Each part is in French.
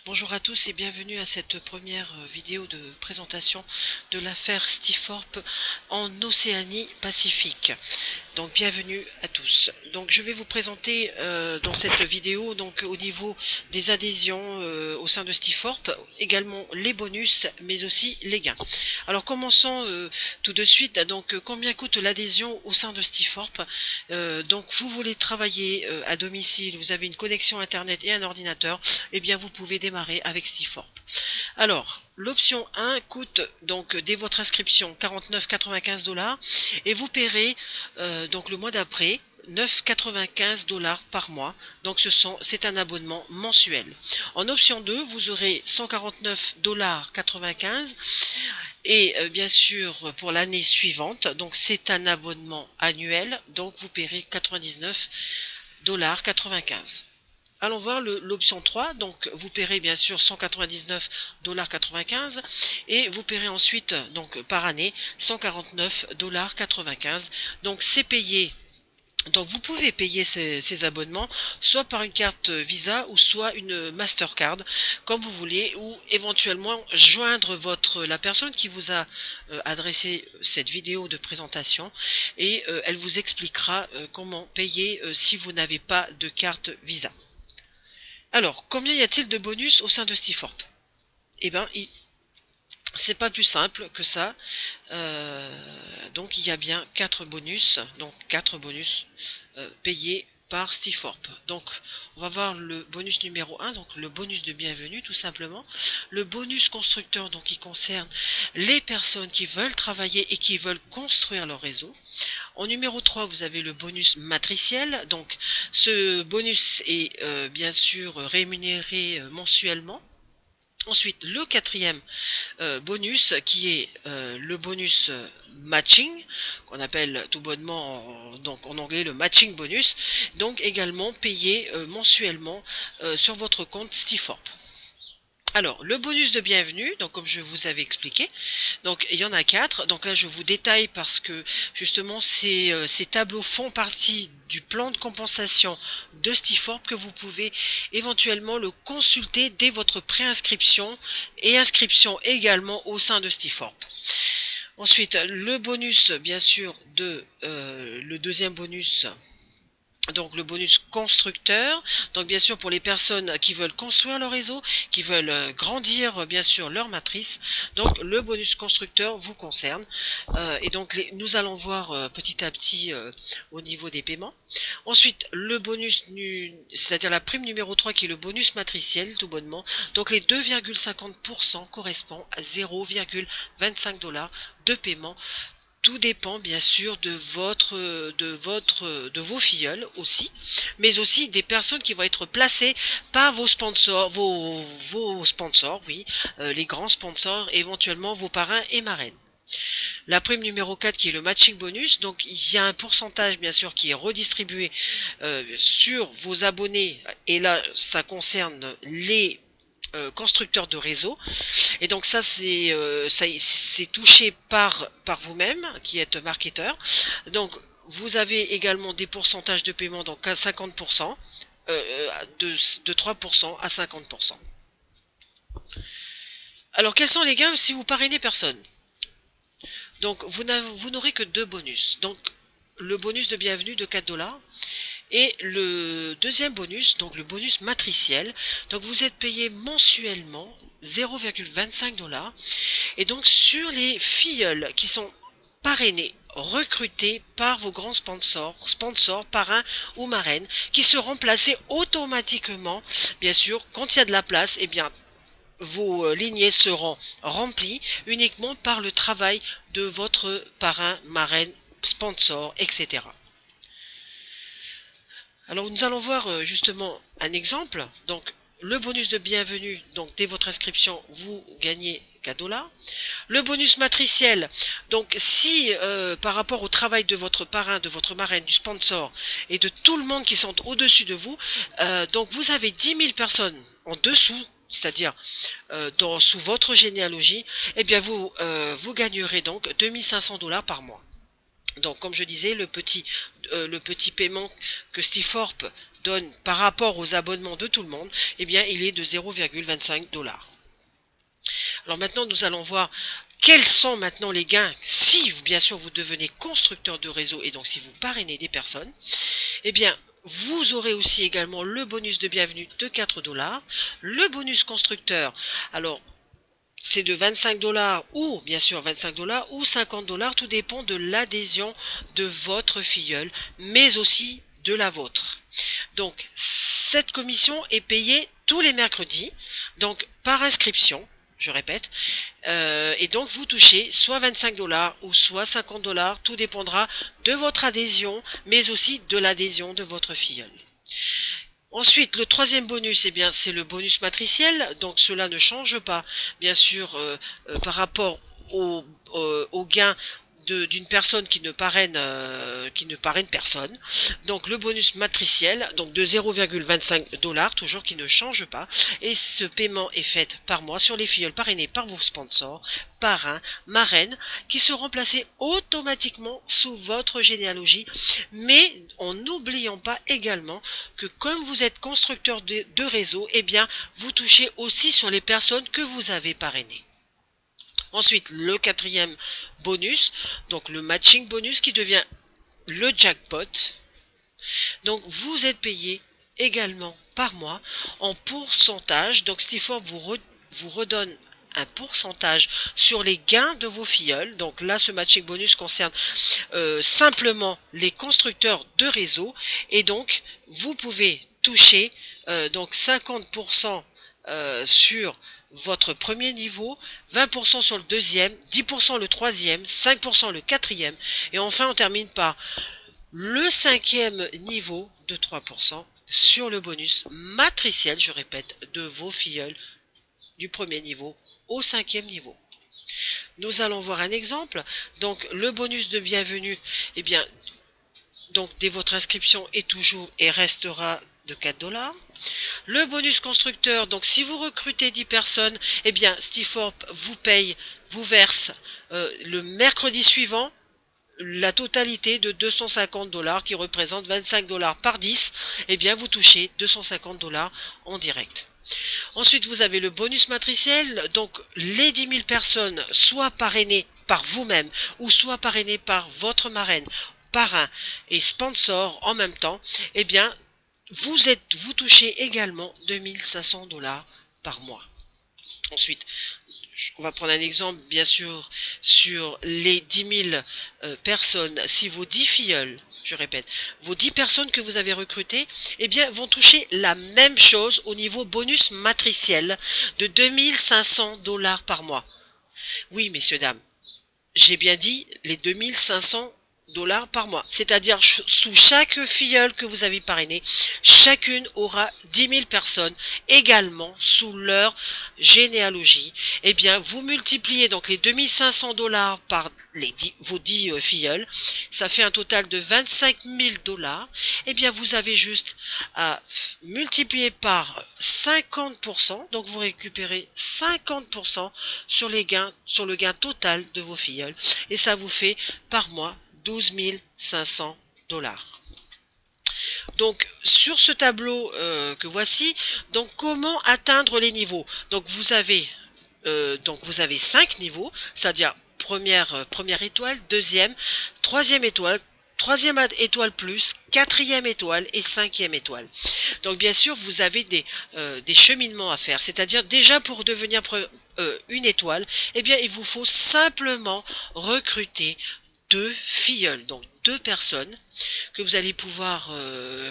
Bonjour à tous et bienvenue à cette première vidéo de présentation de l'affaire Stiforp en Océanie Pacifique. Donc bienvenue à tous. Donc je vais vous présenter dans cette vidéo donc au niveau des adhésions au sein de Stiforp, également les bonus mais aussi les gains. Alors commençons tout de suite. Donc combien coûte l'adhésion au sein de Stiforp? Donc vous voulez travailler à domicile, vous avez une connexion internet et un ordinateur, et bien vous pouvez démarrer avec Stiforp. Alors, l'option 1 coûte donc dès votre inscription 49,95 $ et vous paierez donc le mois d'après 9,95 $ par mois. Donc c'est un abonnement mensuel. En option 2, vous aurez 149,95 $ et bien sûr pour l'année suivante. Donc c'est un abonnement annuel. Donc vous paierez 99,95 $. Allons voir l'option 3, donc vous paierez bien sûr 199,95 $ et vous paierez ensuite donc par année 149,95 $. Donc c'est payé. Donc vous pouvez payer ces abonnements soit par une carte Visa ou soit une Mastercard, comme vous voulez, ou éventuellement joindre la personne qui vous a adressé cette vidéo de présentation et elle vous expliquera comment payer si vous n'avez pas de carte Visa. Alors, combien y a-t-il de bonus au sein de Stiforp? Eh bien, c'est pas plus simple que ça. Donc, il y a bien 4 bonus, donc 4 bonus payés par Stiforp. Donc, on va voir le bonus numéro 1, donc le bonus de bienvenue, tout simplement. Le bonus constructeur, donc qui concerne les personnes qui veulent travailler et qui veulent construire leur réseau. En numéro 3, vous avez le bonus matriciel. Donc, ce bonus est bien sûr rémunéré mensuellement. Ensuite, le quatrième bonus qui est le bonus matching, qu'on appelle tout bonnement donc en anglais le matching bonus, donc également payé mensuellement sur votre compte Stiforp. Alors, le bonus de bienvenue, donc comme je vous avais expliqué, donc il y en a 4. Donc là, je vous détaille parce que justement, ces tableaux font partie du plan de compensation de Stiforp que vous pouvez éventuellement le consulter dès votre préinscription et inscription également au sein de Stiforp. Ensuite, le bonus, bien sûr, le deuxième bonus. Donc le bonus constructeur, donc bien sûr pour les personnes qui veulent construire leur réseau, qui veulent grandir bien sûr leur matrice, donc le bonus constructeur vous concerne. Et donc nous allons voir petit à petit au niveau des paiements. Ensuite le bonus, c'est-à-dire la prime numéro 3 qui est le bonus matriciel tout bonnement, donc les 2,50% correspond à 0,25 $ de paiement. Tout dépend bien sûr de vos filleuls aussi, mais aussi des personnes qui vont être placées par vos sponsors, vos sponsors, oui, les grands sponsors, éventuellement vos parrains et marraines. La prime numéro 4 qui est le matching bonus, donc il y a un pourcentage bien sûr qui est redistribué sur vos abonnés, et là ça concerne les constructeurs de réseau, et donc ça c'est touché par vous-même qui êtes marketeur. Donc vous avez également des pourcentages de paiement, donc à 50%, de 3% à 50%. Alors quels sont les gains si vous parrainez personne? Donc vous n'aurez que 2 bonus, donc le bonus de bienvenue de 4 $ et le deuxième bonus, donc le bonus matriciel. Donc vous êtes payé mensuellement 0,25 $, et donc sur les filleuls qui sont parrainés, recrutés par vos grands sponsors, parrains ou marraines, qui seront placés automatiquement, bien sûr, quand il y a de la place, et bien vos lignées seront remplies uniquement par le travail de votre parrain, marraine, sponsor, etc. Alors nous allons voir justement un exemple. Donc le bonus de bienvenue, donc dès votre inscription, vous gagnez 4 $. Le bonus matriciel, donc si par rapport au travail de votre parrain, de votre marraine, du sponsor et de tout le monde qui sont au-dessus de vous, donc vous avez 10 000 personnes en dessous, c'est-à-dire sous votre généalogie, eh bien vous gagnerez donc 2500 $ par mois. Donc comme je disais, le petit paiement que Stiforp donne par rapport aux abonnements de tout le monde, eh bien il est de 0,25 $. Alors maintenant, nous allons voir quels sont maintenant les gains si, bien sûr, vous devenez constructeur de réseau et donc si vous parrainez des personnes. Eh bien, vous aurez aussi également le bonus de bienvenue de 4 $, le bonus constructeur. Alors, c'est de 25 $ ou, bien sûr, 25 $ ou 50 $, tout dépend de l'adhésion de votre filleul, mais aussi de la vôtre. Donc, cette commission est payée tous les mercredis, donc par inscription, je répète, et donc vous touchez soit 25 $ ou soit 50 $, tout dépendra de votre adhésion, mais aussi de l'adhésion de votre filleul. Ensuite, le troisième bonus, eh bien, c'est le bonus matriciel, donc cela ne change pas, bien sûr, par rapport au gain d'une personne qui ne parraine personne. Donc le bonus matriciel, donc de 0,25 $, toujours qui ne change pas. Et ce paiement est fait par mois sur les filleuls parrainés par vos sponsors, parrains, marraines, qui seront placés automatiquement sous votre généalogie, mais en n'oubliant pas également que comme vous êtes constructeur de réseau, eh bien vous touchez aussi sur les personnes que vous avez parrainées. Ensuite, le quatrième bonus, donc le matching bonus qui devient le jackpot. Donc, vous êtes payé également par mois en pourcentage. Donc, Stifor vous redonne un pourcentage sur les gains de vos filleuls. Donc là, ce matching bonus concerne simplement les constructeurs de réseau. Et donc, vous pouvez toucher donc 50% sur votre premier niveau, 20% sur le deuxième, 10% le troisième, 5% le quatrième, et enfin on termine par le cinquième niveau de 3% sur le bonus matriciel, je répète, de vos filleuls du premier niveau au cinquième niveau. Nous allons voir un exemple. Donc le bonus de bienvenue, eh bien, donc dès votre inscription est toujours et restera de 4 $. Le bonus constructeur, donc si vous recrutez 10 personnes, eh bien Stifor vous verse le mercredi suivant la totalité de 250 $ qui représente 25 $ par 10, eh bien vous touchez 250 $ en direct. Ensuite, vous avez le bonus matriciel, donc les 10 000 personnes, soit parrainées par vous-même, ou soit parrainées par votre marraine, parrain et sponsor en même temps, eh bien, vous touchez également 2500 $ par mois. Ensuite, on va prendre un exemple, bien sûr, sur les 10 000 personnes. Si vos 10 filleuls, je répète, vos 10 personnes que vous avez recrutées, eh bien, vont toucher la même chose au niveau bonus matriciel de 2500 $ par mois. Oui, messieurs, dames, j'ai bien dit les 2500 $ par mois. C'est-à-dire, sous chaque filleule que vous avez parrainé, chacune aura 10 000 personnes également sous leur généalogie. Eh bien, vous multipliez donc les 2500 $ par vos 10 filleules. Ça fait un total de 25 000 $. Eh bien, vous avez juste à multiplier par 50%. Donc, vous récupérez 50% sur le gain total de vos filleules. Et ça vous fait par mois 12 500 $. Donc sur ce tableau que voici, donc comment atteindre les niveaux. Donc vous avez 5 niveaux, c'est-à-dire première étoile, deuxième, troisième étoile plus, quatrième étoile et cinquième étoile. Donc bien sûr vous avez des cheminements à faire, c'est-à-dire déjà pour devenir une étoile, eh bien il vous faut simplement recruter 2 filleuls, donc 2 personnes que vous allez pouvoir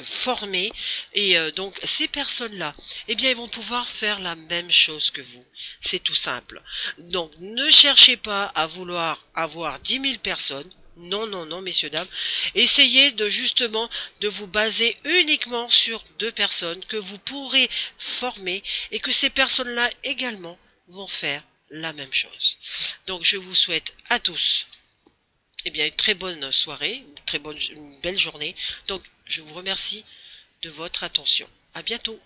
former, et donc ces personnes-là, eh bien, ils vont pouvoir faire la même chose que vous. C'est tout simple. Donc, ne cherchez pas à vouloir avoir 10 000 personnes. Non, non, non, messieurs, dames. Essayez justement de vous baser uniquement sur 2 personnes que vous pourrez former et que ces personnes-là également vont faire la même chose. Donc, je vous souhaite à tous eh bien, une très bonne soirée, une belle journée. Donc, je vous remercie de votre attention. À bientôt.